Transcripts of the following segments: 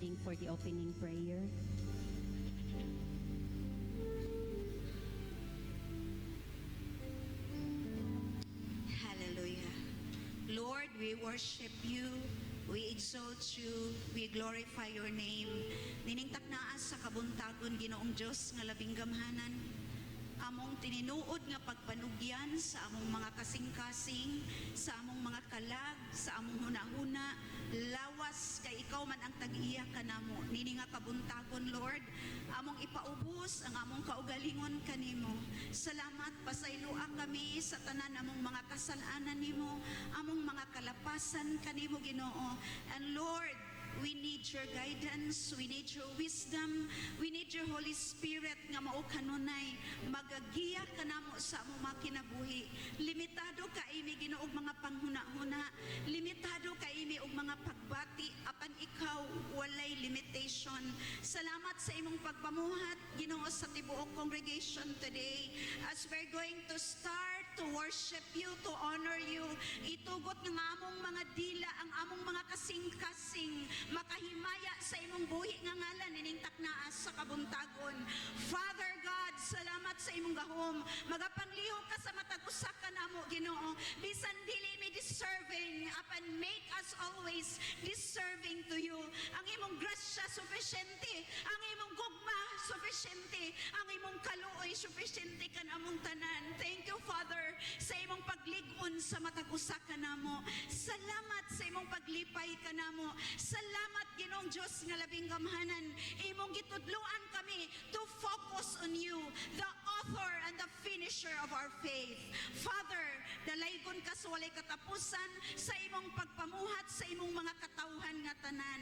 standing for the opening prayer. Hallelujah. Lord, we worship you, we exalt you, we glorify your name. Niningtak naa sa kabuntagon, Ginoong Diyos nga labing gamhanan. Among tininuod nga pagpanugyan sa among mga kasing-kasing, sa among mga kalag, sa among hunahuna, lawas kay ikaw man ang tag-iya kanamo. Nini nga kabuntagon, Lord, among ipaubos ang among kaugalingon kanimo. Salamat, pasayloa kami sa tanan among mga kasalanan nimo, among mga kalapasan kanimo, Ginoo. And Lord, we need your guidance, we need your wisdom, we need your Holy Spirit nga mao kanunay magagiya kanamo sa among mga kinabuhi. Limitado ka imi, Ginoo, og mga panghuna-huna, limitado ka imi og mga pagbati, apan ikaw walay limitation. Salamat sa imong pagpamuhat, Ginoo, sa tibuok congregation today as we're going to start to worship you, to honor you. Itugot nga among mga dila ang among mga kasing-kasing makahimaya sa imong buhi nga ngalan niningtak naa sa kabuntagon. Father God, salamat sa imong gahom. Magapanglihok ka sa matag usa ka namo, Ginoo. Bisan dili mi deserving, apan make us always deserving to you. Ang imong grasya sufficiente, ang imong gugma sufficiente, ang imong kaluoy sufficiente kan among tanan. Thank you, Father, sa imong paglig-on sa matag usa ka namo. Salamat sa imong paglipay ka namo. Salamat, Ginoong Diyos nga labing gamhanan. Imong gitudloan kami to focus on you, the author and the finisher of our faith. Father, dalaygon ka sa walay katapusan sa imong pagpamuhat sa imong mga katawhan nga tanan.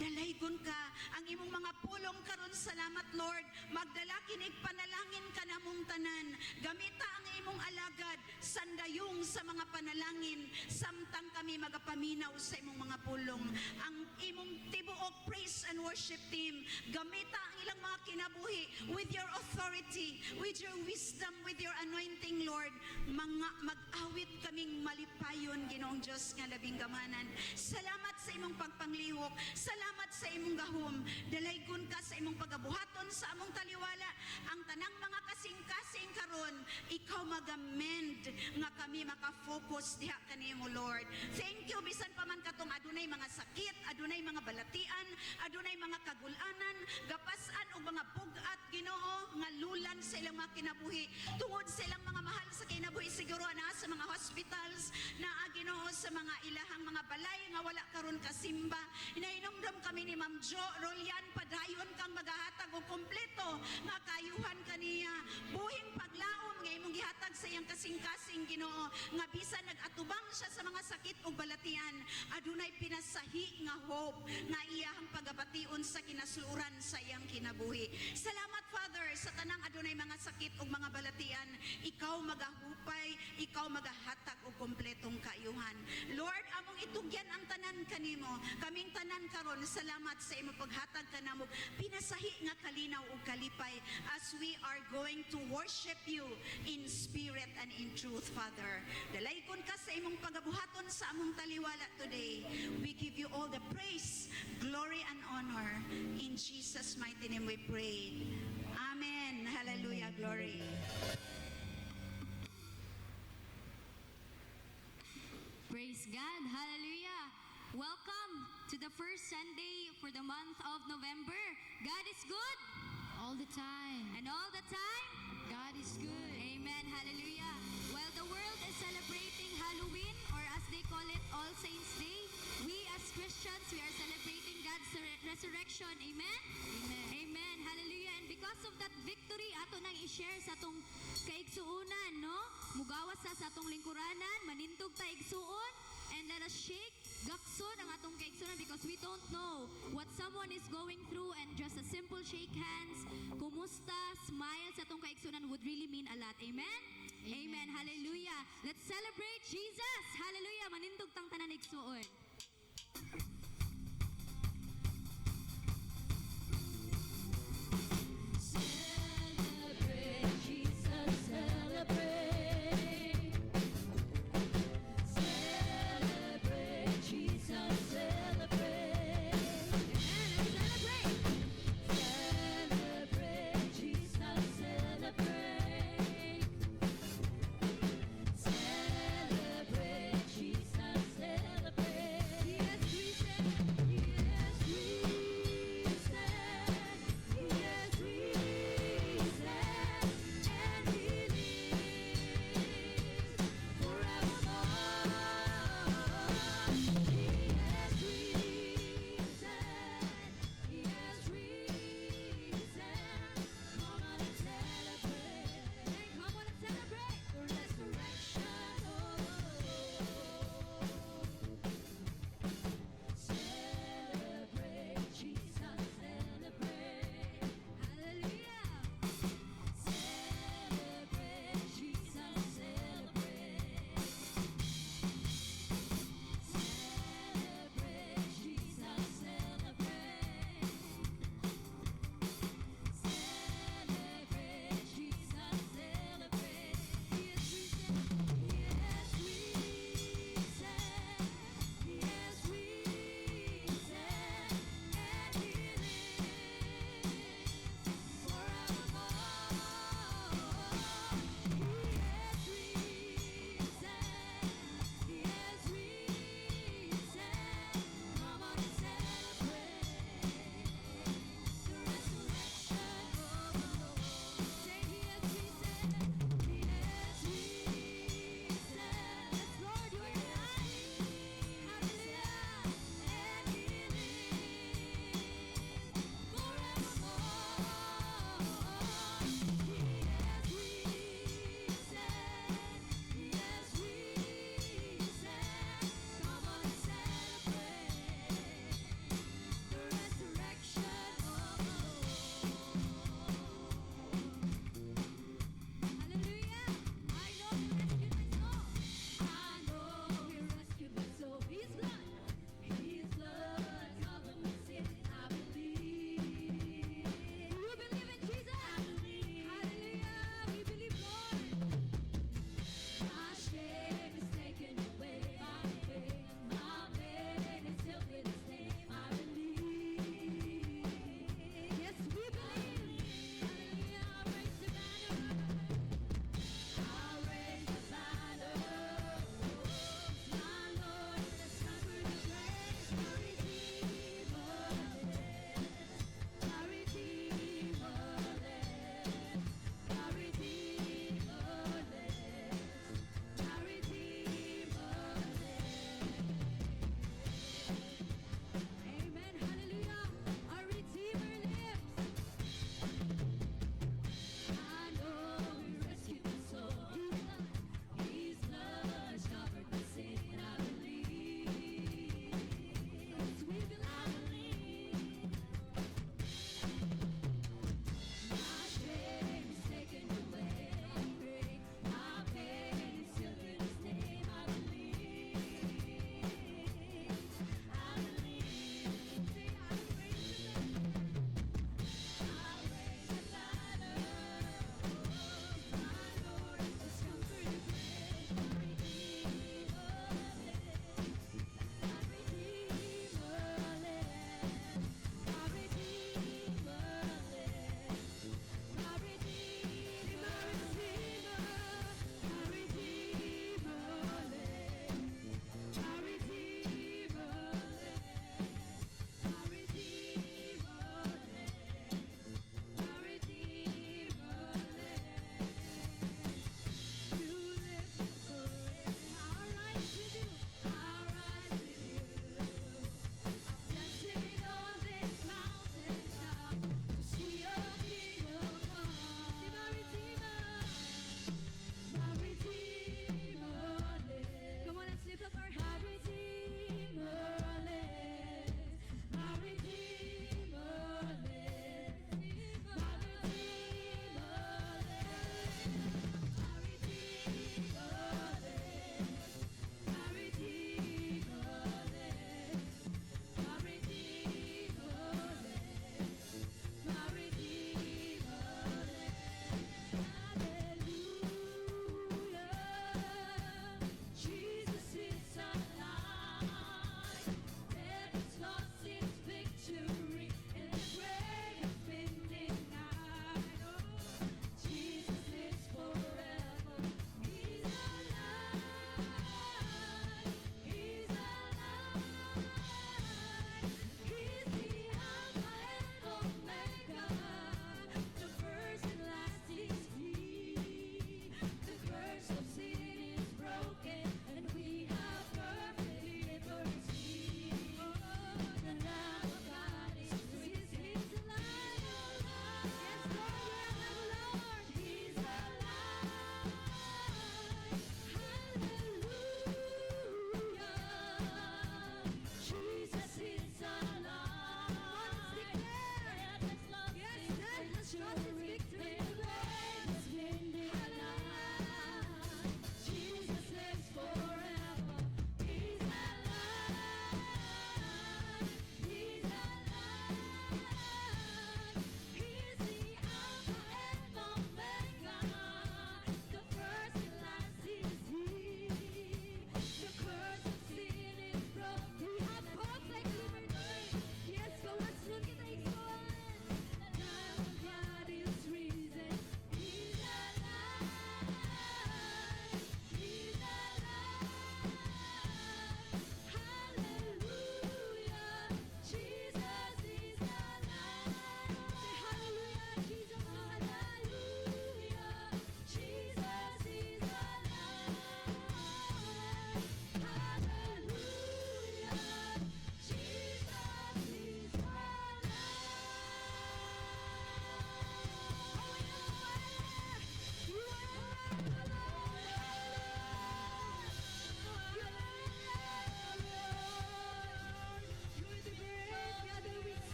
Dalaygon ka ang imong mga pulong karon. Salamat, Lord. Magdala kinig panalangin ka namong tanan. Gamita ang imong alagad sandayong sa mga panalangin samtang kami magapaminaw sa imong mga pulong. Ang imong tibuok praise and worship team, gamita ang ilang mga kinabuhi with your authority, with your wisdom, with your anointing, Lord. Mag-awit kaming malipayon, Ginoong Diyos nga labing gamanan. Salamat sa imong pagpanglihok. Salamat sa imong gahom. Dalaygon ka sa imong pagabuhaton sa among taliwala. Ang tanang mga kasing-kasing karon, ikaw mag-amend nga kami makafocus diha kanimo, Lord. Thank you, bisan pa man katong adunay mga sakit, adunay mga balatian, adunay mga kagulanan, gapasan o mga bugat, Ginoo, nga lulan sa ilang mga kinabuhi. Tungod sa ilang mga mahal sa kinabuhi, siguro na sa mga hospitals, na Ginoo, sa mga ilahang mga balay nga wala karon kasimba. Inainomdom kami ni Ma'am Jo Rolian, padayon kang magahatag o kompleto nga kayuhan kaniya. Buhing paglaom nga imong gihatag sa iyang kasing-kasing, Ginoo, nga bisan nag-atubang siya sa mga sakit o balatian, adunay pinasahi nga hope nga iyahang pagabation sa kinasluran sa iyang kinabuhi. Salamat, Father, sa tanang adunay mga sakit o mga balatian, ikaw magahupay, ikaw magahatag o kompletong kaayuhan. Lord, among itugyan ang tanan kanimo, kaming tanan karon, salamat sa imong paghatag kanamo, pinasahi nga kalinaw o kalipay as we are going to worship you in spirit and in truth, Father. Dalaygon ka sa imong pagabuhaton sa among taliwala today. We give you all the praise, glory, and honor. In Jesus' mighty name we pray. Amen. Hallelujah. Glory. Praise God. Hallelujah. Welcome to the first Sunday for the month of November. God is good. All the time. And all the time, God is good. amen. Hallelujah. While the world is celebrating Halloween, or as they call it, All Saints Day, we as Christians, we are celebrating God's resurrection. Amen? Amen. Amen. Hallelujah. And because of that victory, ato nang i-share sa atong kaigsuunan, no? Mugawas sa atong lingkuranan, manintog ta igsuon, and let us shake, gakson ang atong kaigsuunan, because we don't know what someone is going through, and just a simple shake hands, kumusta, smile sa atong kaigsuunan would really mean a lot. Amen? Amen. Hallelujah. Let's celebrate Jesus. Hallelujah. Manintog tang tanan igsuon. Celebrate Jesus, celebrate. Celebrate Jesus, celebrate. Amen.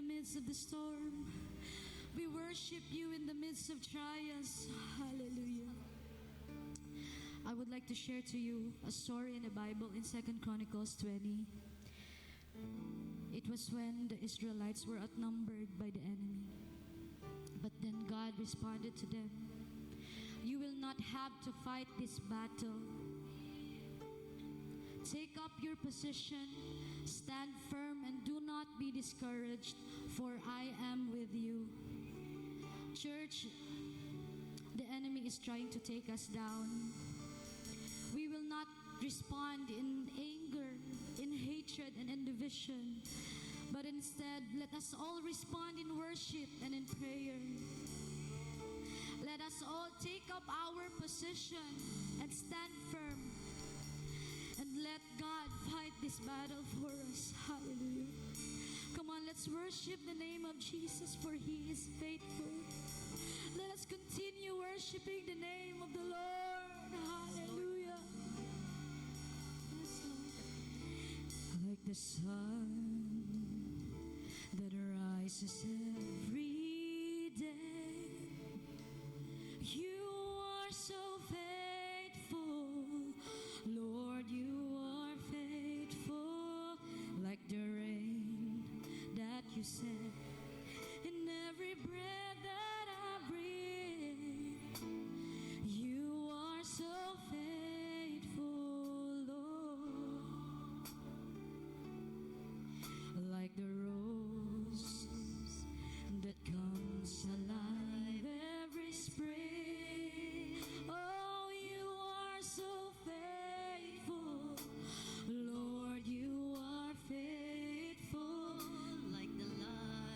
midst of the storm. We worship you in the midst of trials. Hallelujah. I would like to share to you a story in the Bible in 2 Chronicles 20. It was when the Israelites were outnumbered by the enemy. But then God responded to them, "You will not have to fight this battle. Take up your position, stand firm, and do not be discouraged, for I am with you." Church, the enemy is trying to take us down. We will not respond in anger, in hatred, and in division, but instead, let us all respond in worship and in prayer. Let us all take up our position and stand firm, and let God fight this battle for us. Hallelujah. Come on, let's worship the name of Jesus, for He is faithful. Let us continue worshiping the name of the Lord. Hallelujah. Yes, Lord. Like the sun that rises every day, you are so faithful, Lord. You are faithful, like the rain that you send in every breath that I breathe. You are so faithful, Lord, like the rose that comes alive every spring. Oh, you are so faithful, Lord. You are faithful, like the light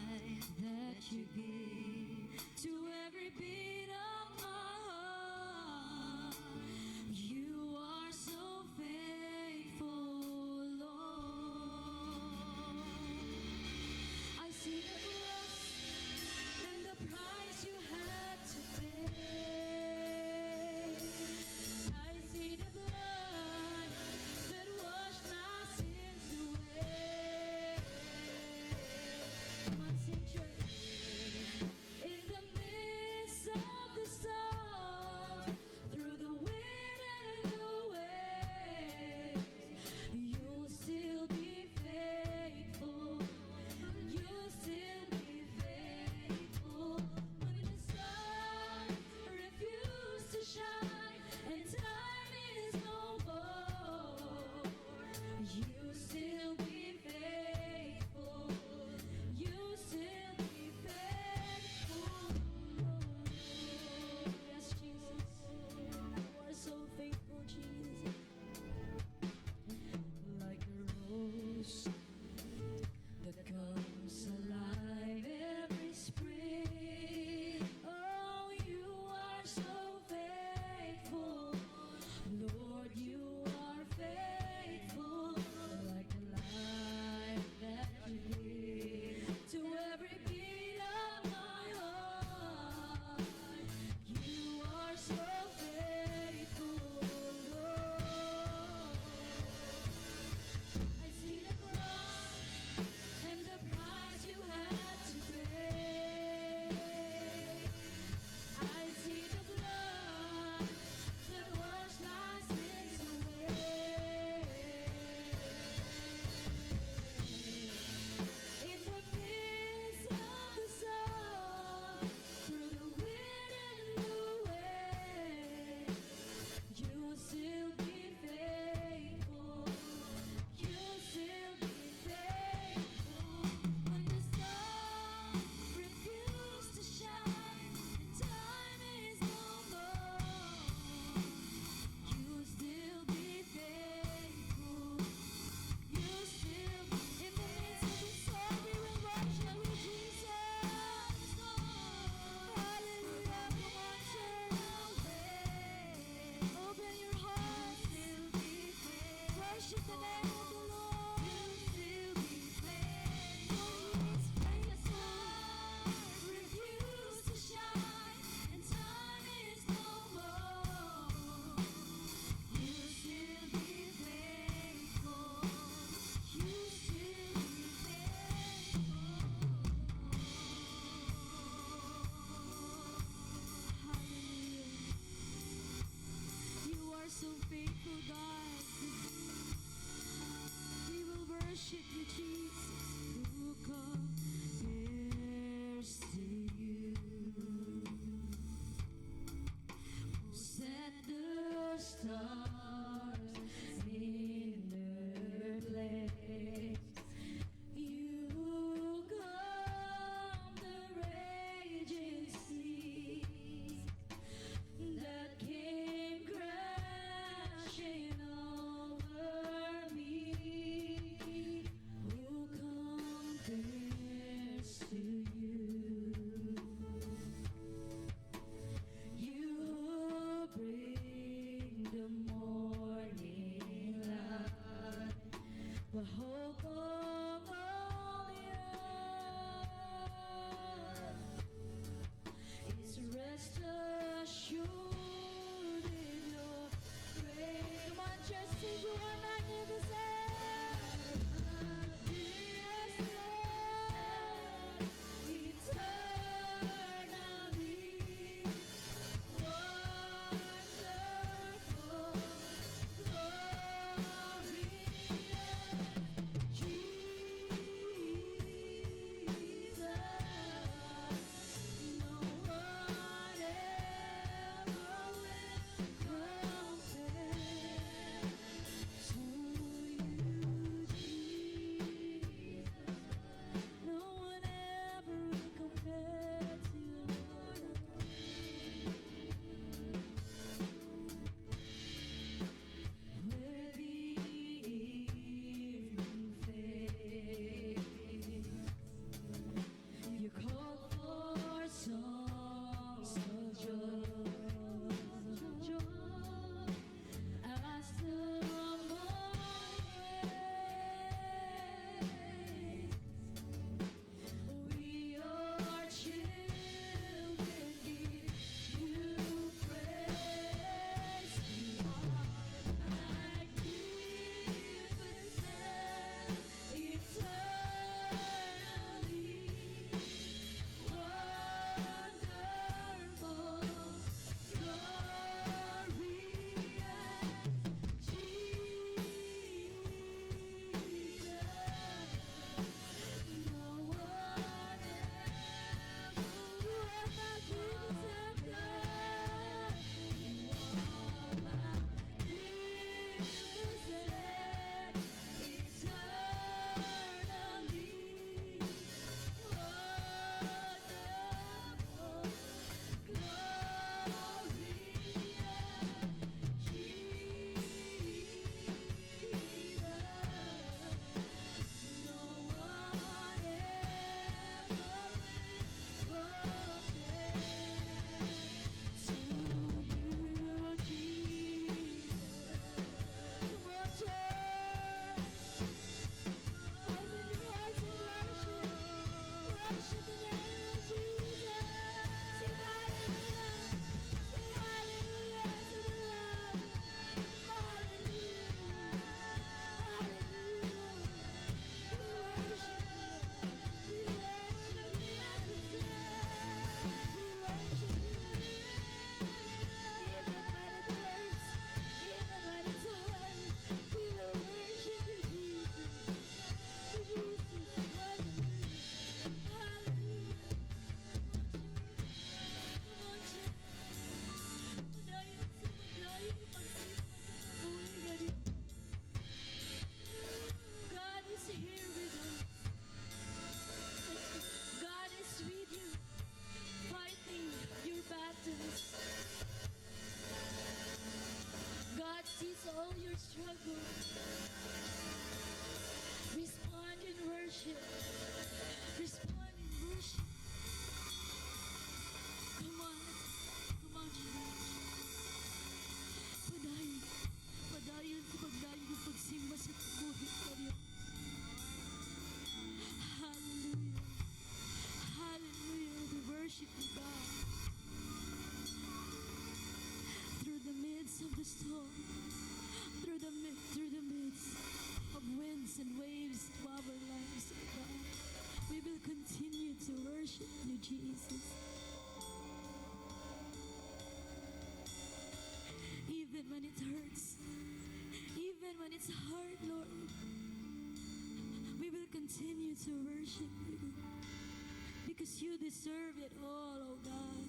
you deserve it all, oh God.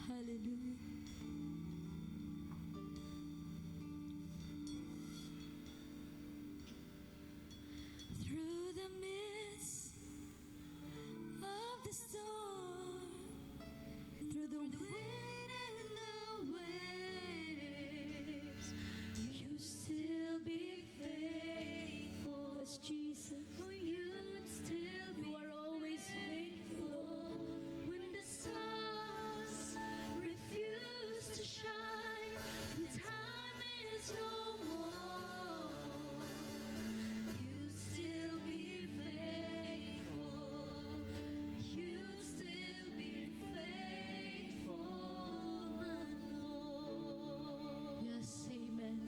Hallelujah. Through the midst of the storm, through the wind and the waves, you still be faithful. As Jesus, for you still be. You are always faithful. When the stars refuse to shine, and time is no more, you still be faithful. You still be faithful, my Lord. Yes, amen.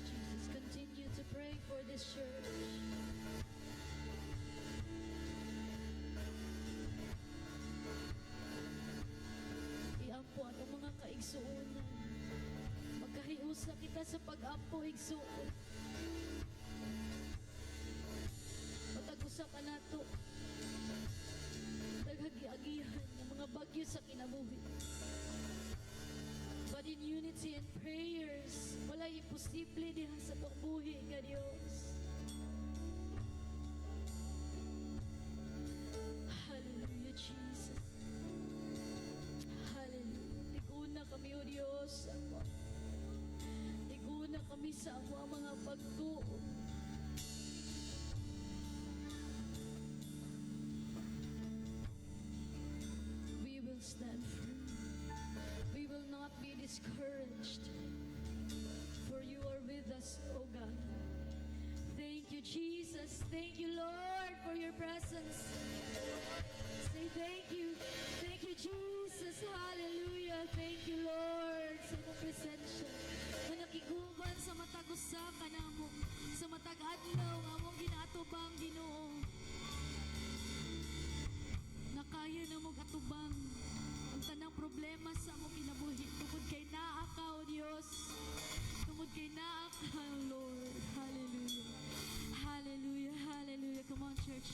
Jesus, continue to pray for this church. Iampo ang mga kaigsuonan. Magkahiusa kita sa pag-ampo igsuon. Matag-usa ka nato. Taghagi-agihan ng mga bagyo sa kinabuhi. But in unity and prayers, wala imposible diha sa tong buhi nga Dios. Hallelujah, Jesus. Hallelujah. Tiguna kami, O Diyos. Tiguna kami sa among mga pagtuo. We will stand firm. We will not be discouraged, for you are with us, O God. Thank you, Jesus. Thank you, Lord, for your presence. Say thank you. Thank you, Jesus. Hallelujah. Thank you, Lord, sa iyong presensya na nakiguban sa matag usa ka namo, sa matag adlaw nga among ginaatubang Ginoo. Nakaya na mong atubang ang tanang problema sa among kinabuhi. Tungod kay naa ka, O Diyos. Tungod kay naa ka, Lord. Hallelujah. Hallelujah. Hallelujah. Come on, church.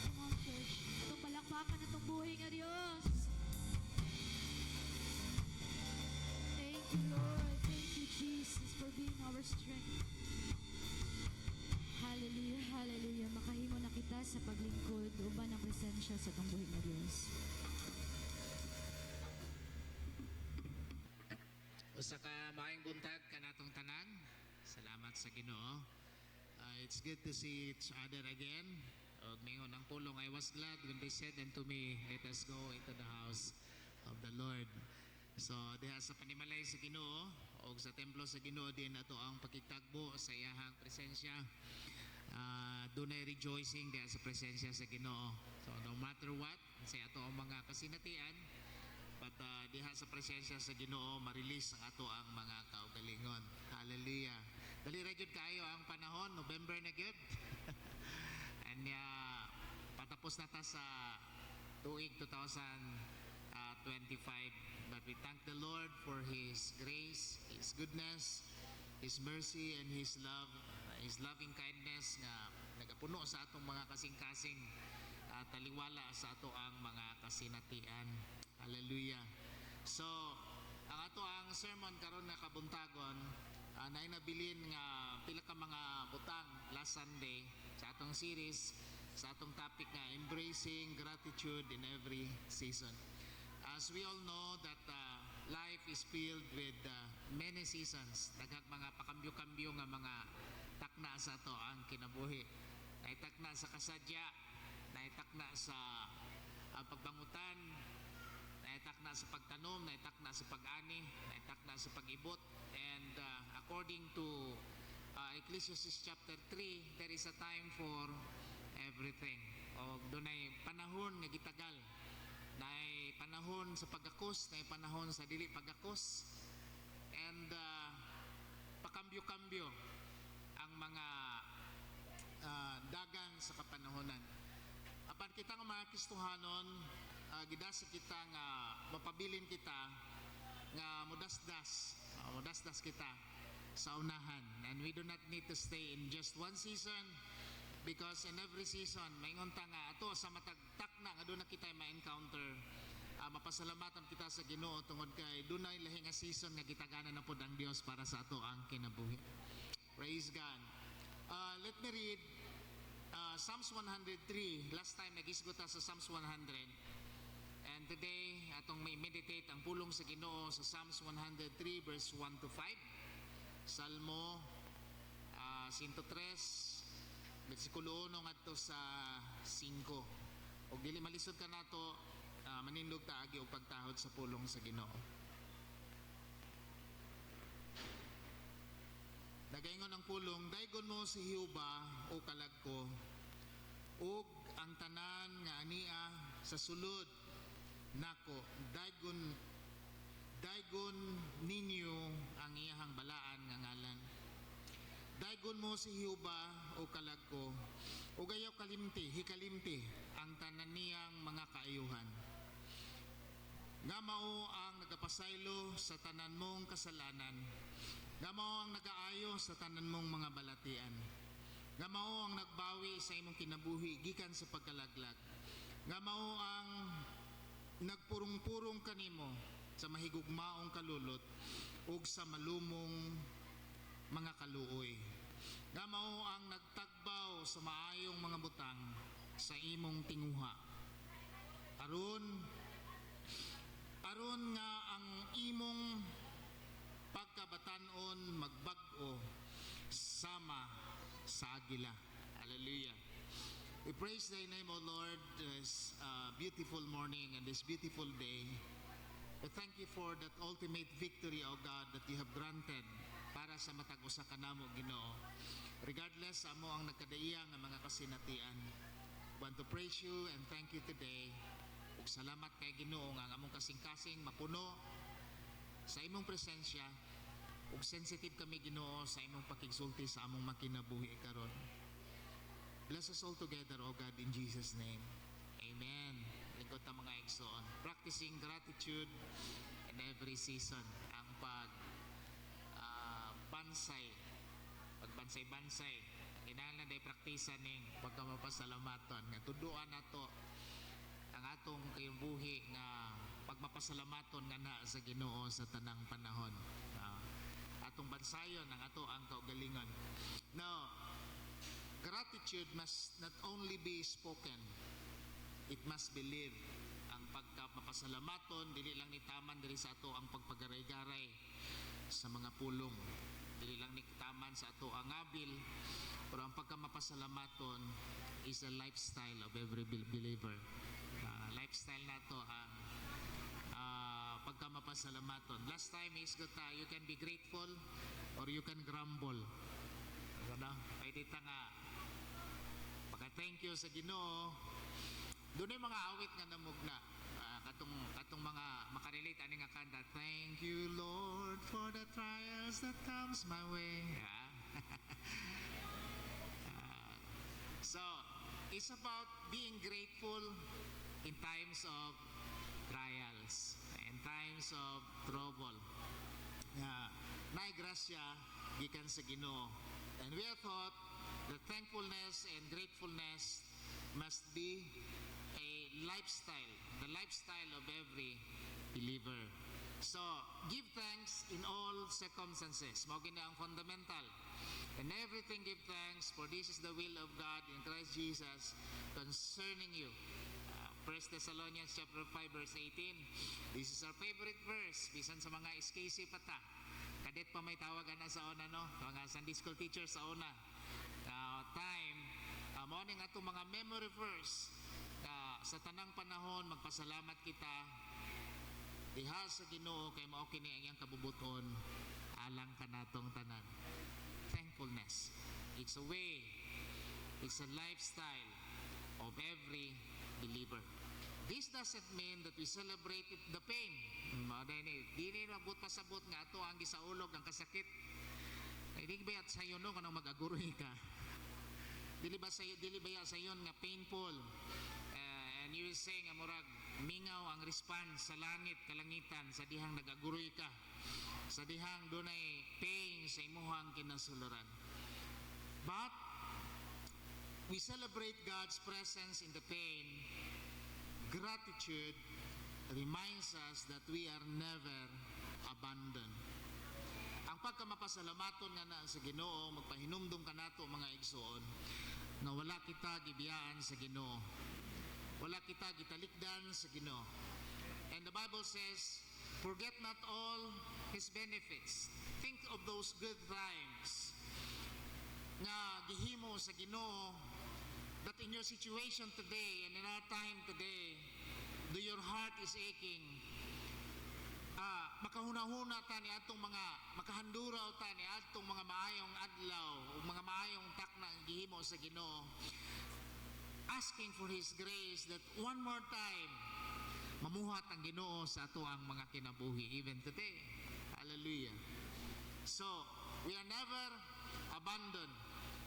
Come on, church. Itong palakpakan na itong buhay nga Diyos. Thank you, Lord. Thank you, Jesus, for being our strength. Hallelujah, hallelujah. Makahimo na kita sa paglingkod uban ang presensya sa itong buhay nga Diyos. Usa ka maayong buntag kanatong tanan. Salamat sa Ginoo. It's good to see each other again. Og mingon ang pulong, I was glad when they said unto me, let us go into the house of the Lord. So diha sa panimalay sa Ginoo og sa templo sa Ginoo din ato ang pakigtagbo sa iyahang presensya. Dunay rejoicing diha sa presensya sa Ginoo. So no matter what, sa ato ang mga kasinatian, but diha sa presensya sa Ginoo ma-release ang ato ang mga kaugalingon. Hallelujah. Dali ra jud kayo ang panahon, November na gyud. And patapos na ta sa tuig 2025. But we thank the Lord for His grace, His goodness, His mercy, and His love, His loving kindness nga nagapuno sa atong mga kasing-kasing taliwala sa ato ang mga kasinatian. Hallelujah. So, ang ato ang sermon karon nga kabuntagon na inabilin nga pila ka mga butang last Sunday sa atong series sa atong topic nga embracing gratitude in every season. As we all know that life is filled with many seasons. Daghang mga pakambyo-kambyo nga mga takna sa ato ang kinabuhi. Naitakna sa kasadya, naitakna sa pagbangutan, naitakna sa pagtanom, naitakna sa pag-ani, naitakna sa pag-ibot. And according to Ecclesiastes chapter 3, there is a time for everything. O doon ay panahon nga gitagal. Nay panahon sa pagakos, nay panahon sa dili pagakos. And pakambyo-kambyo ang mga dagan sa kapanahonan. Apan kita nga mga Kristohanon, gidasa kita nga mapabilin kita nga modasdas kita sa unahan. And we do not need to stay in just one season, because in every season maingon ta nga ato sa matag takna nga doon na kita ma-encounter, mapasalamatan kita sa Ginoo tungod kay dunay lahi nga season nga gitagana na pod ang Dios para sa ato ang kinabuhi. Praise God. Let me read Psalms 103. Last time nagisgot ta sa Psalms 100. And today atong may meditate ang pulong sa Ginoo sa Psalms 103 verse 1 to 5. Salmo 103 versikulo 1 ngadto sa 5. Og dili malisod ka nato, manindog ta agi og pagtahod sa pulong sa Ginoo. Nagaingon ang pulong, daygon mo si Jehova o kalag ko, ug ang tanan nga ania sa sulod nako, daygon ninyo ang iyahang balaan nga ngalan. Daygon mo si Jehova o kalag ko, ug ayaw hikalimti ang tanan niyang mga kaayuhan. Nga mao ang nagapasaylo sa tanan mong kasalanan, nga mao ang nagaayo sa tanan mong mga balatian, nga mao ang nagbawi sa imong kinabuhi gikan sa pagkalaglag, nga mao ang nagpurong-purong kanimo sa mahigugmaong kalulot ug sa malumong mga kaluoy, nga mao ang nagtagbaw sa maayong mga butang sa imong tinguha, aron nga ang imong pagkabatanon magbag-o sama sa agila. Hallelujah. We praise thy name, O Lord, this beautiful morning and this beautiful day. We thank you for that ultimate victory, O God, that you have granted para sa matag usa kanamo, Ginoo. Regardless amo ang nagkadaiyang nga mga kasinatian, want to praise you and thank you today. Ug salamat kay Ginoo nga ang among kasing-kasing mapuno sa imong presensya, ug sensitive kami Ginoo sa imong pakigsulti sa among makinabuhi karon. Bless us all together, O God, in Jesus' name. Amen. Lingkod ta mga igsoon. Practicing gratitude in every season. Ang pagbansay-bansay. Kinahanglan day praktisan ning pagkamapasalamaton nga tuduan nato ang atong kinabuhi nga pagmapasalamaton nga na sa Ginoo sa tanang panahon. Atong bansayon ang ato ang kaugalingon. Now, gratitude must not only be spoken, it must be lived. Ang pagmapasalamaton dili lang ni taman diri sa ato ang pagpagaray-garay sa mga pulong, dili lang ni taman sa ato ang abil, pero ang pagkamapasalamaton is a lifestyle of every believer. Lifestyle nato ang pagkamapasalamaton. Last time is that you can be grateful or you can grumble. Ano? Pwede ta nga pagka-thank you sa Ginoo. Doon ay mga awit nga namugna. Katong mga makarelate ani nga kanta, thank you Lord for the trials that comes my way. So, it's about being grateful in times of trials, in times of trouble. Nay grasya gikan sa Ginoo. And we are taught that thankfulness and gratefulness must be a lifestyle, the lifestyle of every believer. So, give thanks in all circumstances. Mao gini ang fundamental. In everything give thanks, for this is the will of God in Christ Jesus concerning you. 1 Thessalonians chapter 5 verse 18. This is our favorite verse. Bisan sa mga SKC pata. Kadet pa may tawagan na sa una, no? Mga Sunday school teachers sa una. Morning ato mga memory verse. Sa tanang panahon, magpasalamat kita diha sa Ginoo kay mao kini ang iyang kabubuton alang kanatong tanan. Thankfulness. It's a way, it's a lifestyle of every believer. This doesn't mean that we celebrate the pain. Dili na but pasabot nga ato ang gisaulog ng kasakit. Hindi ba at sayo no kanang mag-aguroy ka? Dili ba sayon nga painful? And you will say nga murag mingaw ang response sa langit kalangitan sa dihang nag-aguroy ka. Sa dihang dunay pain sa imuhang kinasuluran. But we celebrate God's presence in the pain. Gratitude reminds us that we are never abandoned. Ang pagkamapasalamaton nga na sa Ginoo, magpahinumdum ka nato mga igsoon, na wala kita gibiyaan sa Ginoo. Wala kita gitalikdan sa Ginoo. And the Bible says, forget not all His benefits. Think of those good times nga gihimo sa Ginoo, that in your situation today and in our time today, though your heart is aching, makahuna-huna ta ni atong mga makahanduraw ta ni atong mga maayong adlaw o mga maayong takna ang gihimo sa Ginoo, asking for His grace that one more time mamuhat ang Ginoo sa ato ang mga kinabuhi even today. Hallelujah. So we are never abandoned.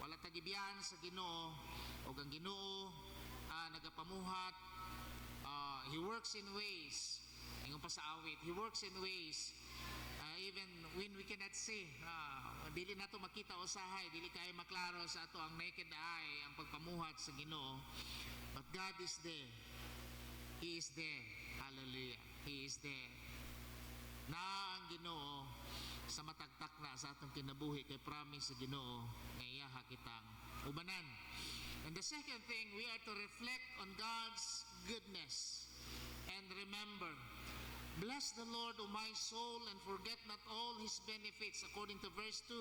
Wala tagibiyan sa Ginoo o ang Ginoo nagapamuhat. He works in ways. Ingon pa sa awit, He works in ways even when we cannot see. Dili nato makita usahay, dili kay maklaro sa ato ang naked eye ang pagpamuhat sa Ginoo. But God is there. He is there. Hallelujah. He is there. Na ang Ginoo sa matagtak na sa atong kinabuhi kay promise sa Ginoo nga iyaha kitang ubanan. And the second thing, we are to reflect on God's goodness. And remember, bless the Lord, O my soul, and forget not all His benefits, according to verse 2.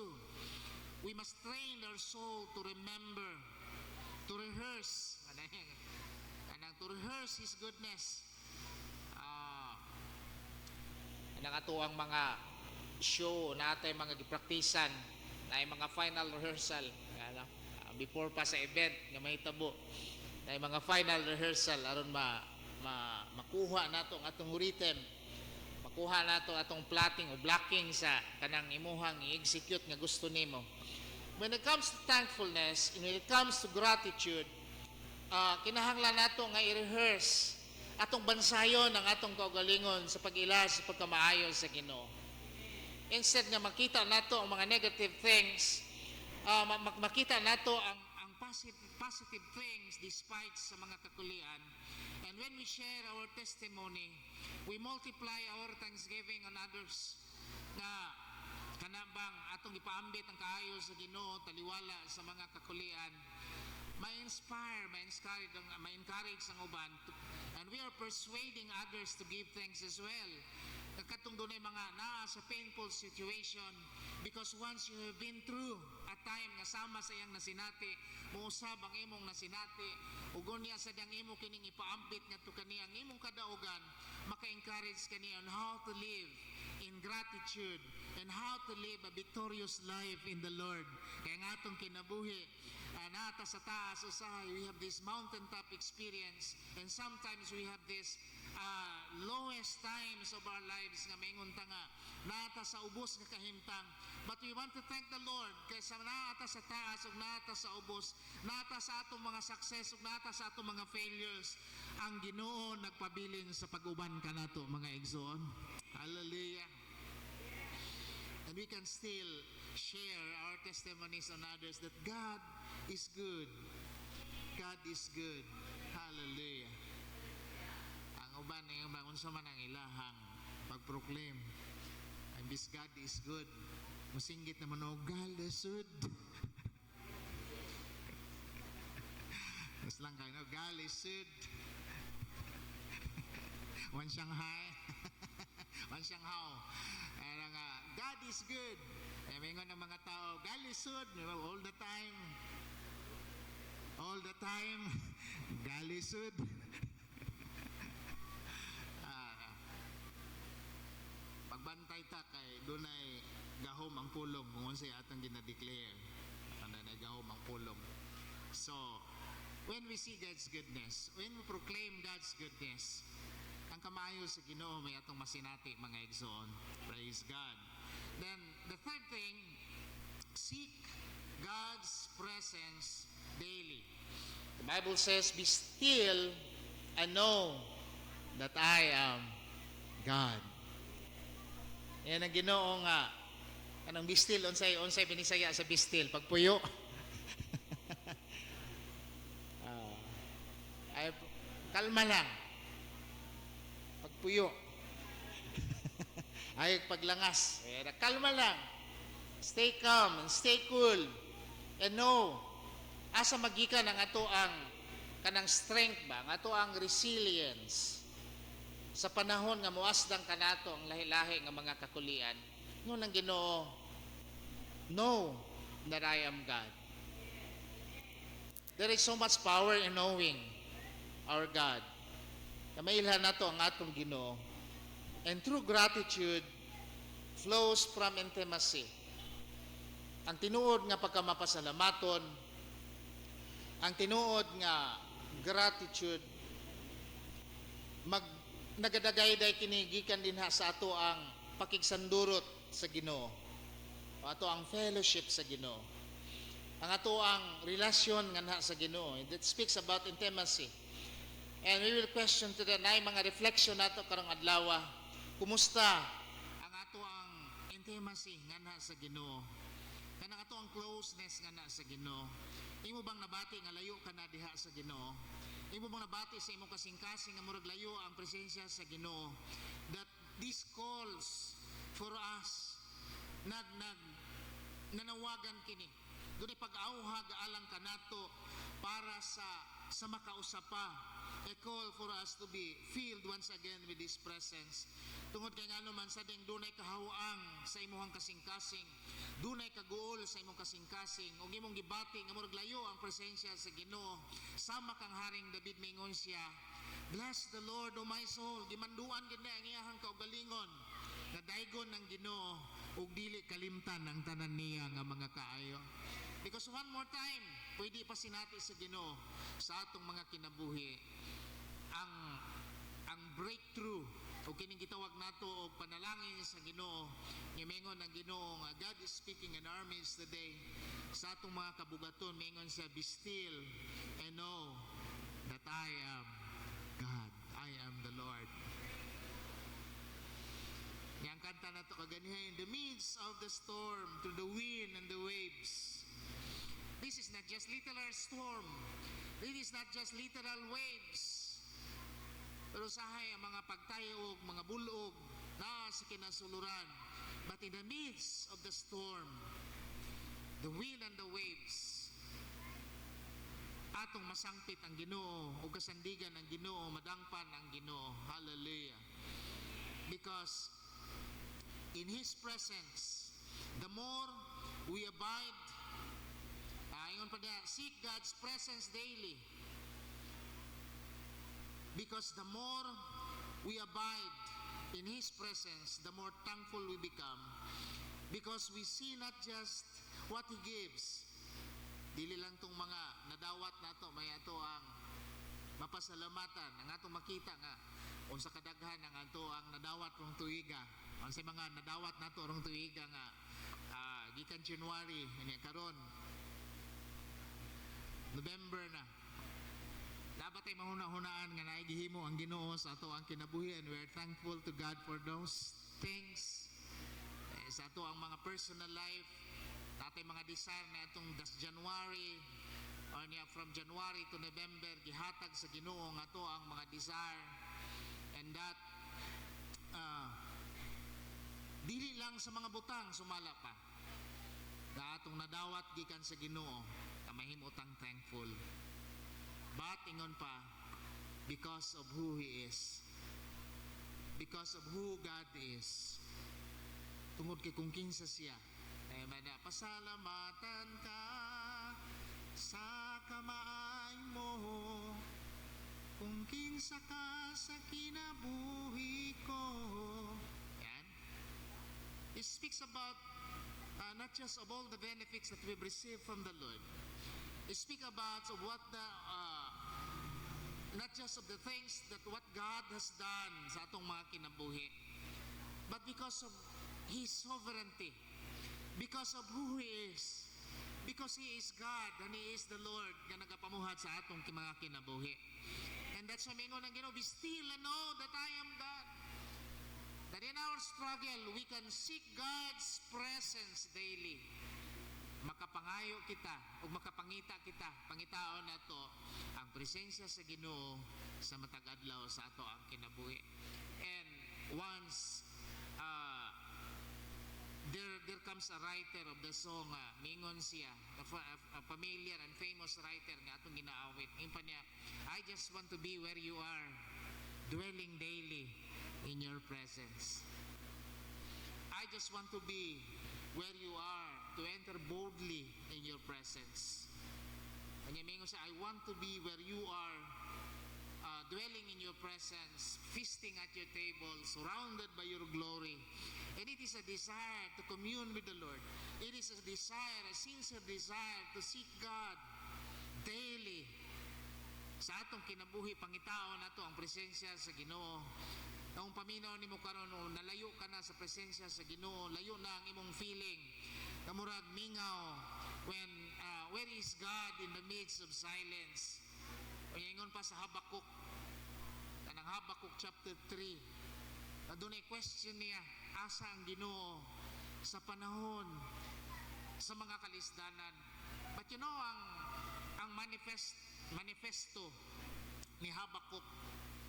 We must train our soul to remember, to rehearse, to rehearse His goodness. Ang atuang mga show natin, mga gipraktisan, na mga final rehearsal, before pa sa event, nga mahitabo, na mga final rehearsal, aron makuha nato ang atong rhythm, makuha nato atong plotting o blocking sa kanang imuhang i-execute nga gusto nimo. When it comes to thankfulness, and when it comes to gratitude, kinahanglan nato nga i-rehearse atong bansayon ang atong kaugalingon sa pag-ila sa pagkamaayo sa Ginoo. Instead nga makita nato ang mga negative things, makita nato ang positive things despite sa mga kakulian. And when we share our testimony, we multiply our thanksgiving on others. Na kanabang atong ipaambit ang kaayo sa Ginoo taliwala sa mga kakulian, ma-inspire, ma-encourage ang uban, and we are persuading others to give thanks as well. Katong dunay mga naa sa painful situation, because once you have been through a time nga sama sa iyang nasinati, muusab ang imong nasinati, ug unya sa diyang imo kining ipaampit ngadto kaniya ang imong kadaugan, maka-encourage kaniya on how to live in gratitude and how to live a victorious life in the Lord. Kaya nga atong kinabuhi, nata sa taas usahay, we have this mountaintop experience, and sometimes we have this lowest times of our lives nga maingon ta nga nata sa ubos nga kahimtang, but we want to thank the Lord kaysa nata sa taas ug nata sa ubos, nata sa atong mga success ug nata sa atong mga failures, ang Ginoo nagpabilin sa pag-uban kanato mga igsoon. Hallelujah. And we can still share our testimonies on others that God is good. God is good. Hallelujah. Ang uban nga unsa man ang ilahang mag-proclaim. Imbis God is good, musinggit naman o, God is good. Mas lang kayo, no? God is good. Wan Shanghai. Wan Shanghao. Kaya nga, God is good. Kaya may ng mga tao, God is good. All the time. All the time. God is good. Pagbantay ta kay dunay gahom ang pulong kung unsay atong gina-declare. Dunay gahom ang pulong. So, when we see God's goodness, when we proclaim God's goodness, ang kamayo sa Ginoo may atong masinati mga igsoon. Praise God. Then, the third thing, seek God's presence daily. The Bible says, be still and know that I am God. Yan ang Ginoo nga. Anong be still? Unsay binisaya sa be still? Pagpuyo. Ay, kalma lang. Pagpuyo. Ay, paglangas. Kalma lang. Stay calm and stay cool. And know, asa magikan ang ato ang kanang strength ba, ang ato ang resilience sa panahon nga muasdang kanato ang lahi-lahi nga mga kakulian. Ngunang ang Ginoo, know that I am God. There is so much power in knowing our God. Kamailhan nato ang atong Ginoo. And true gratitude flows from intimacy. Ang tinuod nga pagkamapasalamaton, ang tinuod nga gratitude, nagadagayday kinigikan din sa ato ang pakigsandurot sa Ginoo. O ato ang fellowship sa Ginoo. Ang ato ang relasyon nga sa Ginoo. That speaks about intimacy. And we will question today na mga reflection nato karong adlaw. Kumusta ang ato ang intimacy nga sa Ginoo? Kanang ato ang closeness nga sa Ginoo. Imo bang nabati nga layo ka na diha sa Ginoo? Imo bang nabati sa imong kasing-kasing nga murag layo ang presensya sa Ginoo? That this calls for us nanawagan kini. Dunay pag-auha gaalang kanato para sa makausapa. A call for us to be filled once again with His presence. Tungod kay ngano man sa ding dunay kahawang sa imong kasing-kasing, dunay kaguol sa imong kasing-kasing, ug imong gibati nga murag layo ang presensya sa Ginoo. Sama kang Haring David mingon siya, bless the Lord, O my soul. Gimanduan gid ang iyahang kaugalingon. Nga daygon ng Ginoo ug dili kalimtan ang tanan niya nga mga kaayo. Because one more time, pwede pa sinati sa Ginoo sa atong mga kinabuhi ang breakthrough o kining gitawag nato og panalangin sa Ginoo. Gimingon ang Ginoo nga God is speaking in our midst today. Sa atong mga kabugaton mingon siya, be still and know that I am God. I am the Lord. Yang kanta na to kaganihan, in the midst of the storm, through the wind and the waves. This is not just literal storm. This is not just literal waves. Pero sahay ang mga pagtayog, mga bulog na sa kinasuluran. But in the midst of the storm, the wind and the waves, atong masangpit ang Ginoo o kasandigan ang Ginoo, madangpan ang Ginoo. Hallelujah. Because in His presence, the more we abide, ayon pa na, seek God's presence daily. Because the more we abide in His presence, the more thankful we become. Because we see not just what He gives. Dili lang tong mga nadawat nato, may ato ang mapasalamatan, ang ato makita nga unsa kadaghan ang ato ang nadawat rong tuiga. Unsay mga nadawat nato rong tuiga nga gikan January karon November na. Dapat ay mahuna-hunaan nga naigihimo ang Ginoo sa ato ang kinabuhian. We are thankful to God for those things. Sa ato ang mga personal life, natay mga desire na itong January or niya from January to November, gihatag sa Ginoo nga ato ang mga desire. And that Dili lang sa mga butang sumala pa. Atong nadawat gikan sa Ginoo, kamahimutang thankful. But ingon pa, because of who He is. Because of who God is. Tungod kay kung kinsa siya. Pasalamatan ka sa kamay mo. Kung kinsa ka sa kinabuhi ko. Yan. It speaks about not just of all the benefits that we've received from the Lord. It speaks about what the not just of the things that what God has done sa atong mga kinabuhi, but because of His sovereignty, because of who He is, because He is God and He is the Lord na nagapamuhat sa atong mga kinabuhi. And that's why mingon ang Ginoo, be still and know that I am God. That in our struggle, we can seek God's presence daily. Makapangayo kita o makapangita kita, pangitaon na to ang presensya sa Ginoo sa matag adlaw sa ato ang kinabuhi. And once there comes a writer of the song, mingon siya, a familiar and famous writer nga atong ginaawit. Impa niya, I just want to be where you are, dwelling daily in your presence. I just want to be where you are, to enter boldly in your presence. Kanya mingon siya, I want to be where you are, dwelling in your presence, feasting at your table, surrounded by your glory. And it is a desire to commune with the Lord. It is a desire, a sincere desire to seek God daily. Sa atong kinabuhi, pangitaon nato ang presensya sa Ginoo. Kung paminaw nimo karon nalayo ka na sa presensya sa Ginoo, layo na ang imong feeling. Kamurag mingaw when where is God in the midst of silence? Ingon pa sa Habakuk, kanang Habakuk chapter 3. Adunay question niya, asa ang Ginoo sa panahon sa mga kalisdanan. But you know ang manifesto ni Habakuk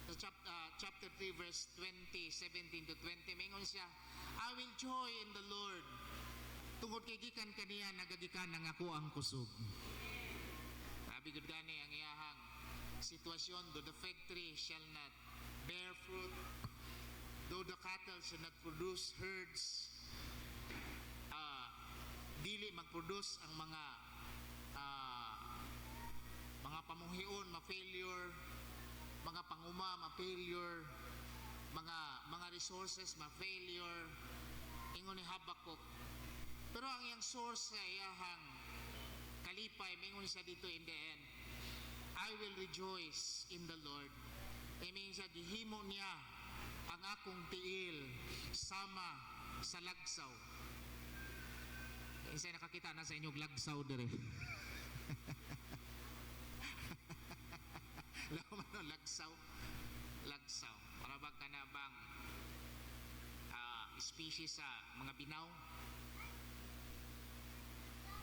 sa chapter 3 verse 17 to 20, mingon siya, I will joy in the Lord. Tungod kay gikan kaniya nagagikan ng ako ang kusog. Sabi gud gani ang iyahang sitwasyon, though the fig tree shall not bear fruit, though the cattle shall not produce herds, dili mag-produce ang mga pamuhion, ma-failure, mga panguma, ma-failure, mga resources, ma-failure, ingon ni Habakuk. Pero ang iyang source sa iyahang kalipay, mingon siya dito in the end, I will rejoice in the Lord. Mingon siya, gihimo niya ang akong tiil sama sa lagsaw. Isa nakakita na sa inyong lagsaw dire. Alam mo, lagsaw. Para ba ka na bang species sa mga binaw?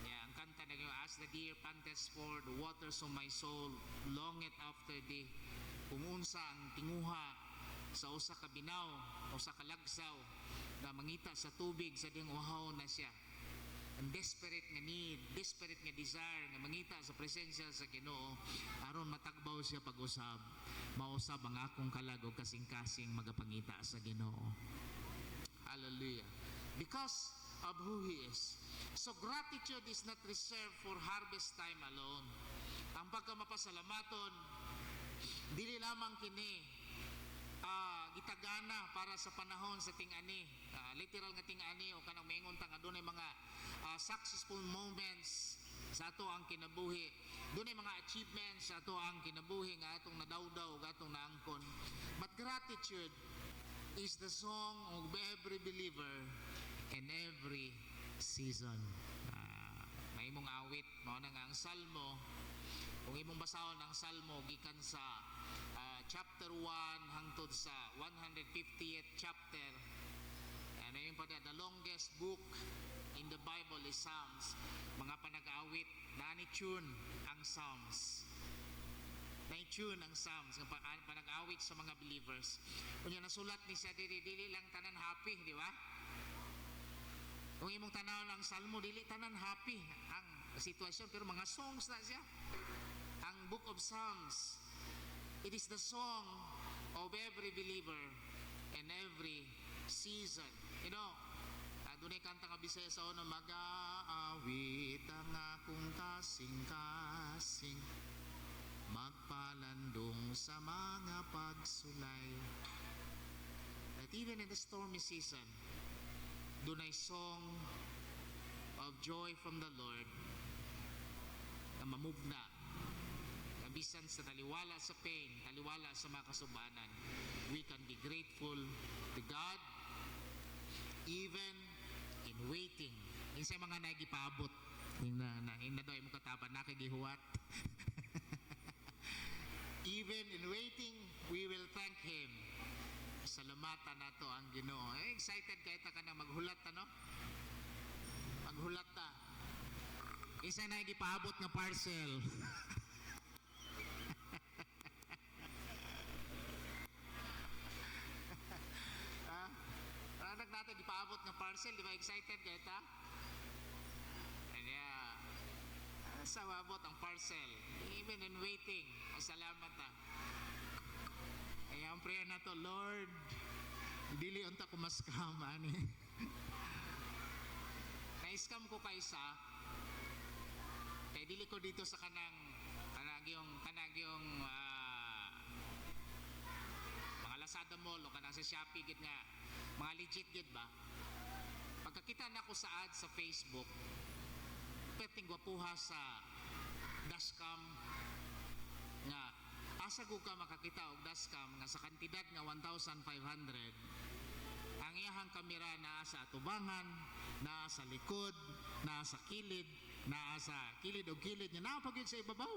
Ang kanta na gano'n, as the deer panteth for the waters of my soul, longeth after thee. Kung unsa ang tinguha sa usa ka binaw o sa kalagsaw na mangita sa tubig sa ding uhaw na siya. Ang desperate nga need, desperate nga desire nga mangita sa presensya sa Ginoo aron matagbaw siya pag-usab. Mausab ang akong kalagog kasing-kasing magapangita sa Ginoo. Hallelujah. Because of who He is. So gratitude is not reserved for harvest time alone. Ang pagkamapasalamaton, dili lamang kini gitagana para sa panahon sa ting-ani, literal nga ting-ani o kanang maingon tang adunay mga successful moments sa ato ang kinabuhi, dunay mga achievements sa ato ang kinabuhi nga atong nadawdaw, nga atong naangkon. But gratitude is the song of every believer in every season. May imong awit, mao na nga ang salmo. Kung imong basahon ang salmo gikan sa chapter 1 hangtod sa 150th chapter. Ano yung the longest book in the Bible is Psalms. Mga panag-awit, na-tune ang Psalms. Na-tune ang Psalms, panag-awit sa mga believers. Kung yan nasulat ni siya, dili lang tanan happy, di ba? Kung imong tanaw ng Salmo, dili tanan happy ang sitwasyon, pero mga songs na siya. Ang Book of Psalms, it is the song of every believer in every season. You know, dunay kanta nga Bisaya sa una, mag-aawit ang akong kasing-kasing, magpalandong sa mga pagsulay. That even in the stormy season, dunay song of joy from the Lord na mamugna, na bisan sa taliwala sa pain, taliwala sa mga kasubanan, we can be grateful to God even in waiting. Yung sa mga nagipaabot, yung na daw yung kataban, nakigihuwat. Even in waiting, we will thank Him. Salamatan nato ang Ginoo. Excited kayo ta ka na maghulat, ano? Maghulat ta. Isa na gipaabot nga parcel. Anak natin gipaabot nga parcel, di ba? Excited kayo ta? Kaya, sa abot ang parcel, even in waiting, salamat ta. Kaya ang prayer na to, Lord, dili unta ko ma-scam, ani. Na-scam ko kaysa, kaya dili ko dito sa kanang mga Lazada Mall o kanang sa Shopee gid nga, mga legit gid ba? Pagkakita na ko sa ad sa Facebook, perting gwapuha sa dashcam nga asa ko ka makakita og dashcam nga sa kantidad nga 1,500 ang iyahang kamera naa sa atubangan, naa sa likod, naa sa kilid, naa sa kilid o kilid niya, naa pag sa ibabaw.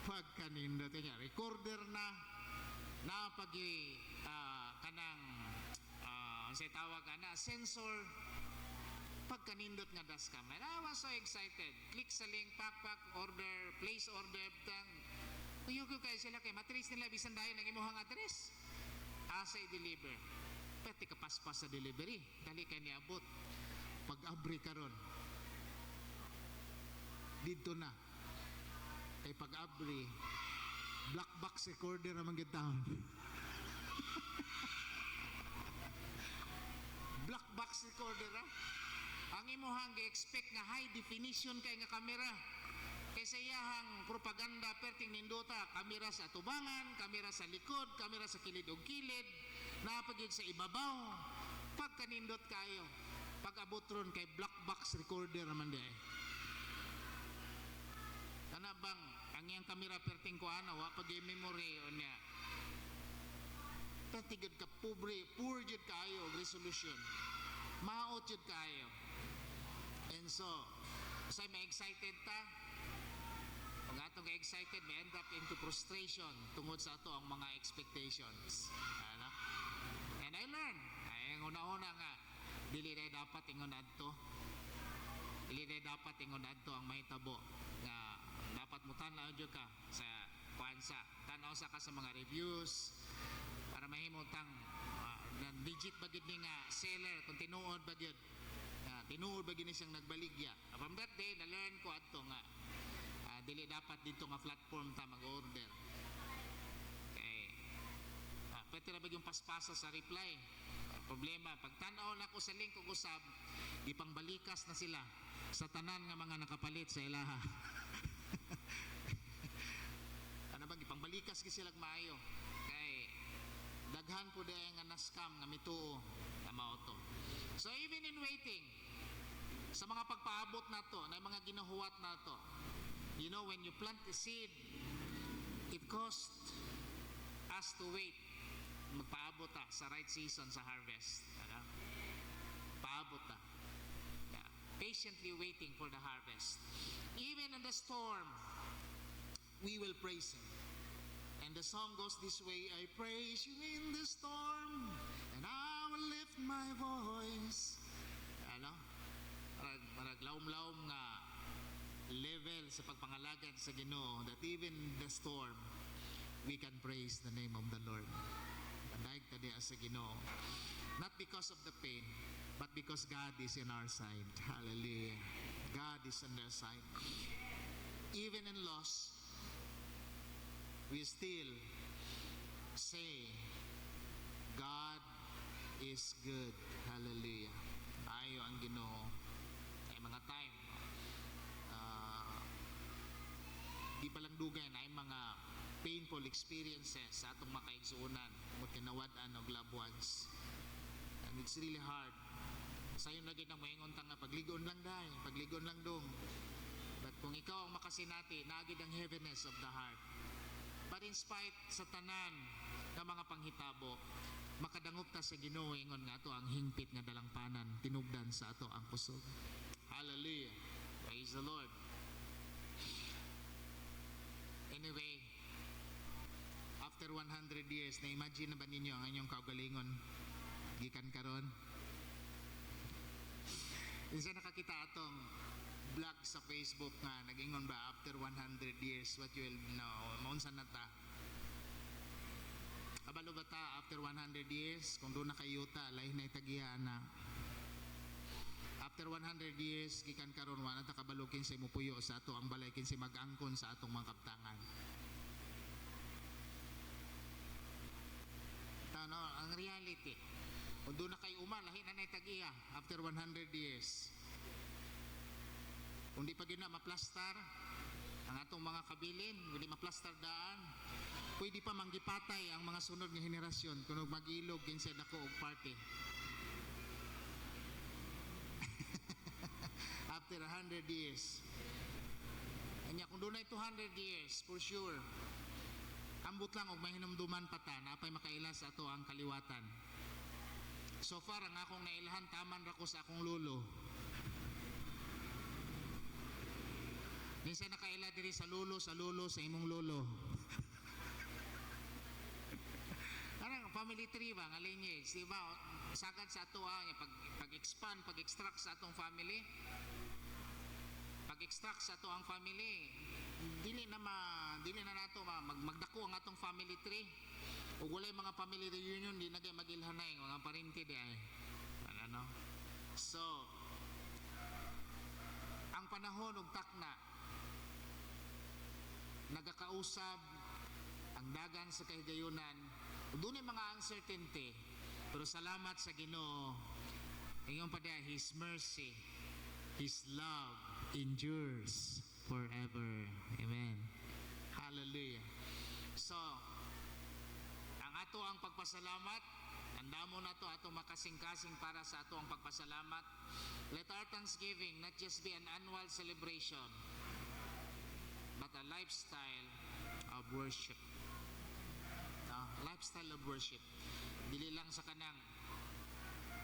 Pagkanindot niya, recorder na, naa pag kanang sa tawag na sensor, pagkanindot nga dashcam. And I was so excited. Click sa link, pak, order, place order, tuyog ko kayo sila kay matrace nila bisan dahil ng imuhang address. Asa i-deliver. Pwede ka paspas sa delivery. Dali kayo niabot. Pag-abri ka ron. Dito na. Kay pag-abri, black box recorder naman gitahon. Black box recorder, ha? Ang imuhang gi-expect nga high definition kay nga kamera. Kaysa iyahang propaganda perting nindota, kamera sa tubangan, kamera sa likod, kamera sa kilid o kilid, napagid sa ibabaw. Pagkanindot kayo, pag-abot ron kay black box recorder naman di. Kana bang ang iyang kamera perting ko ana wa pag memory o niya. Tatigid ka poor jud kayo og resolution. Maot jud kayo. And so may excited ta. Pag ato ka excited, may end up into frustration tungod sa ato ang mga expectations. Ano? And I learned. Ay, ang una-una nga, dili na dapat ingon adto. Dili na dapat ingon adto ang mahitabo. Nga, dapat mo tanaw dyo ka sa kwansa. Tanaw sa ka sa mga reviews para mahimutang legit ba gid ni nga seller kung tinuod ba gid. Tinuod ba gid siyang nagbaligya. From that day, na-learn ko adto nga dili dapat dito nga platform ta mag-order. Okay. Pwede na ba yung paspasa sa reply? Problema, pag tanaw na ko sa link kung usab, ipangbalikas na sila sa tanan nga mga nakapalit sa ilaha. Ano ba, ipangbalikas ki sila maayo. Kay daghan po dahil nga na-scam nga mituo na mauto. So even in waiting, sa mga pagpaabot na to, na mga ginahuwat na to, you know, when you plant a seed, it costs us to wait. Magpaabot ta sa right season sa harvest. Paabot ta. Yeah. Patiently waiting for the harvest. Even in the storm, we will praise Him. And the song goes this way, I praise you in the storm, and I will lift my voice. Ano? Parag laom-laom nga level sa pagpangalagad sa Ginoo, that even in the storm we can praise the name of the Lord. Pandaig ta diha sa Ginoo, not because of the pain, but but because God is in our side. Hallelujah. God is on their side. Even in loss, we still say, God is good. Hallelujah. Ayo ang Ginoo. Ay mga time, di palang dugay na ay mga painful experiences sa atong makaigsuunan mo kinawad-an og loved ones. And it's really hard. Sayon lagi nang maingon ta nga pagligon lang dai, pagligon lang dong. But kung ikaw ang makasinati, naagid ang heaviness of the heart. But in spite sa tanan ng mga panghitabo, makadangop ta sa Ginoo ingon nga ato ang hingpit nga dalangpanan tinubdan sa ato ang kusog. Hallelujah. Praise the Lord. Anyway, after 100 years, na-imagine na ba ninyo ang inyong kaugalingon gikan karon? Isa nakakita atong vlog sa Facebook nga nagingon ba after 100 years what you will know maunsa na ta abalo ba ta after 100 years kung doon na kayuta lahi na itagihan na after 100 years gikan karon wa na ta kabalo kinsay mupuyo sa ato ang balay kinsay mag-angkon sa atong mga kaptangan. Ano ang reality kung doon na kay uma lahi na itagiha after 100 years. Kung di pa gina maplastar ang atong mga kabilin, kung di maplastar daan, pwede pa manggipatay ang mga sunod nga henerasyon kung mag-ilog kinsay dako og party. After 100 years. Kanya kung doon na 200 years, for sure, ambot lang og mahinumduman pa ta, napay makaila sa ato ang kaliwatan. So far, ang akong nailahan, taman ra ko sa akong lolo. Minsan nakaila diri sa lolo sa imong lolo. Karang family tree ba nga lineage, di ba? Sagad sa ato pag-expand, pag-extract sa atong family. Pag-extract sa ato ang family, dili na nato magdako ang atong family tree. Ug walay mga family reunion, di na kay magilhanay mga parente di ay. Ano? So, ang panahon og takna nagakausab ang dagan sa kahigayunan. Doon mga uncertainty, pero salamat sa Ginoo. Ingon pa diya, His mercy, His love endures forever. Amen. Hallelujah. So, ang ato ang pagpasalamat, andamo na to ato makasing-kasing para sa ato ang pagpasalamat. Let our thanksgiving not just be an annual celebration, but a lifestyle of worship. Lifestyle of worship. Dili lang sa kanang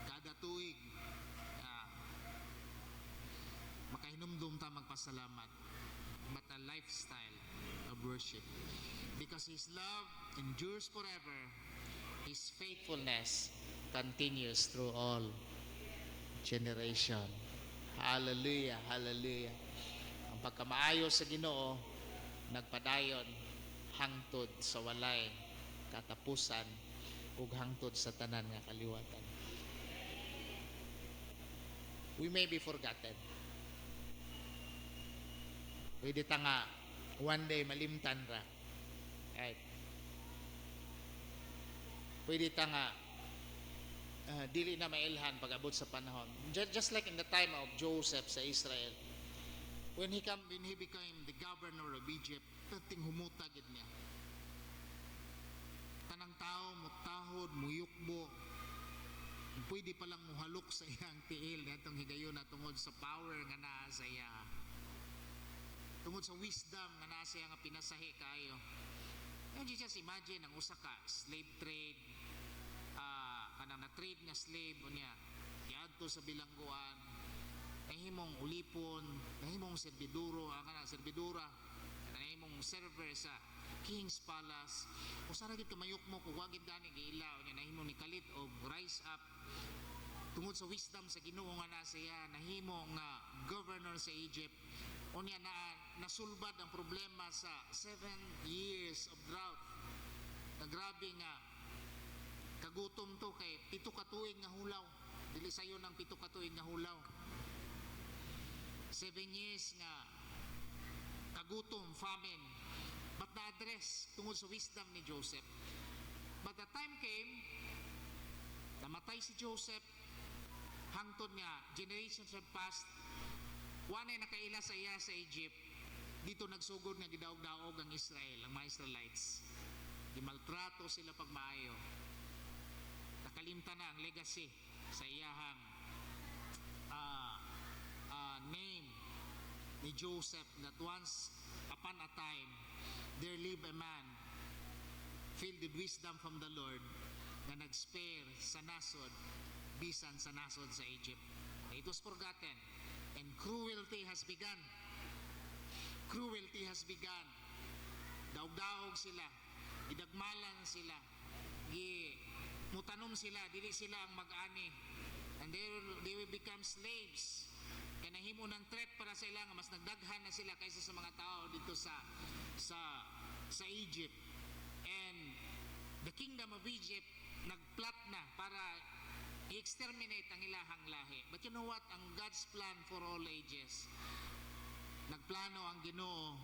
kada tuig makahinumdum ta magpasalamat, but a lifestyle of worship. Because His love endures forever, His faithfulness continues through all generation. Hallelujah, hallelujah. Ang pagkamaayo sa Ginoo nagpadayon hangtod sa walay katapusan ug hangtod sa tanan nga kaliwatan. We may be forgotten. Pwede ta nga one day malimtan ra. Right? Pwede ta nga dili na mailhan pag-abot sa panahon. Just like in the time of Joseph sa Israel, when he became the governor of Egypt, tating humuta gid niya. Tanang tao mutahod, muyukbo. Pwede pa lang muhalok sa iyang tiil natong higayon na tungod sa power nga naa sa iya. Tungod sa wisdom nga naa sa iya nga pinasahi kayo. And you just imagine ang usa ka slave trade, kanang na-trade nga slave unya giadto sa bilangguan, nahimong ulipon, nahimong servidura, nahimong server sa King's Palace. Usa ra gid kamayok mo kung wa gid gani giilaw nya nahimong ni kalit og rise up tungod sa wisdom sa Ginoo nga naa sa iya, nahimo nga governor sa Egypt. Unya nasulbad ang problema sa 7 years of drought. Grabe nga kagutom to kay 7 ka tuig nga hulaw. Dili sayo ng 7 ka tuig nga hulaw. 7 years nga kagutom, famine, but na-address tungod sa wisdom ni Joseph. But the time came, namatay si Joseph, hangtod nga generations have passed, wanay nakaila sa iya sa Egypt. Dito nagsugod nga gidaog-daog ang Israel, ang mga Israelites. Gimaltrato sila pagmaayo. Nakalimtan na ang legacy sa iyahang name ni Joseph, that once upon a time there lived a man filled with wisdom from the Lord na nag-spare sa nasod, bisan sa nasod sa Egypt. It was forgotten and cruelty has begun. Cruelty has begun. Daog-daog sila, idagmalan sila, mutanom sila, dili sila ang mag-ani, and they will become slaves. Kaya nahimo ng threat para sa ilang, mas nagdaghan na sila kaysa sa mga tao dito sa Egypt. And the kingdom of Egypt nagplot na para i-exterminate ang ilahang lahi. But you know what? Ang God's plan for all ages. Nagplano ang Ginoo,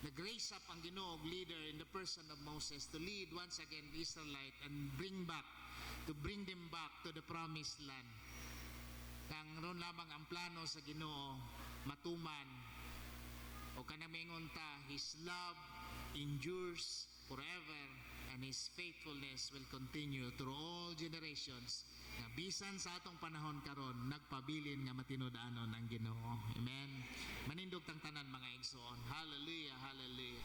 nag-raise up ang Ginoo leader in the person of Moses to lead once again the Israelite and bring them back to the promised land. Kang ron lamang ang plano sa Ginoo, matuman o kanamingon ta, His love endures forever and His faithfulness will continue through all generations. Nga bisan sa atong panahon karon nagpabilin nga matinud-anon ang Ginoo. Amen. Manindog tang tanan mga igsoon. Hallelujah, hallelujah.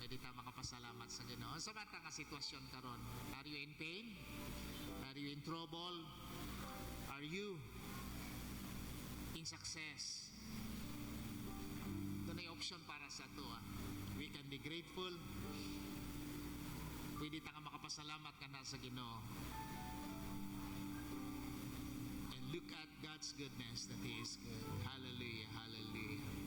Pwede ta makapasalamat sa Ginoo. Sa bata nga sitwasyon karon, are you in pain? Are you in trouble? Are you in success? Ito na yung option para sa ito. We can be grateful. Pwede ta nga makapasalamat ka na sa Ginoo. And look at God's goodness that He is good. Hallelujah, hallelujah.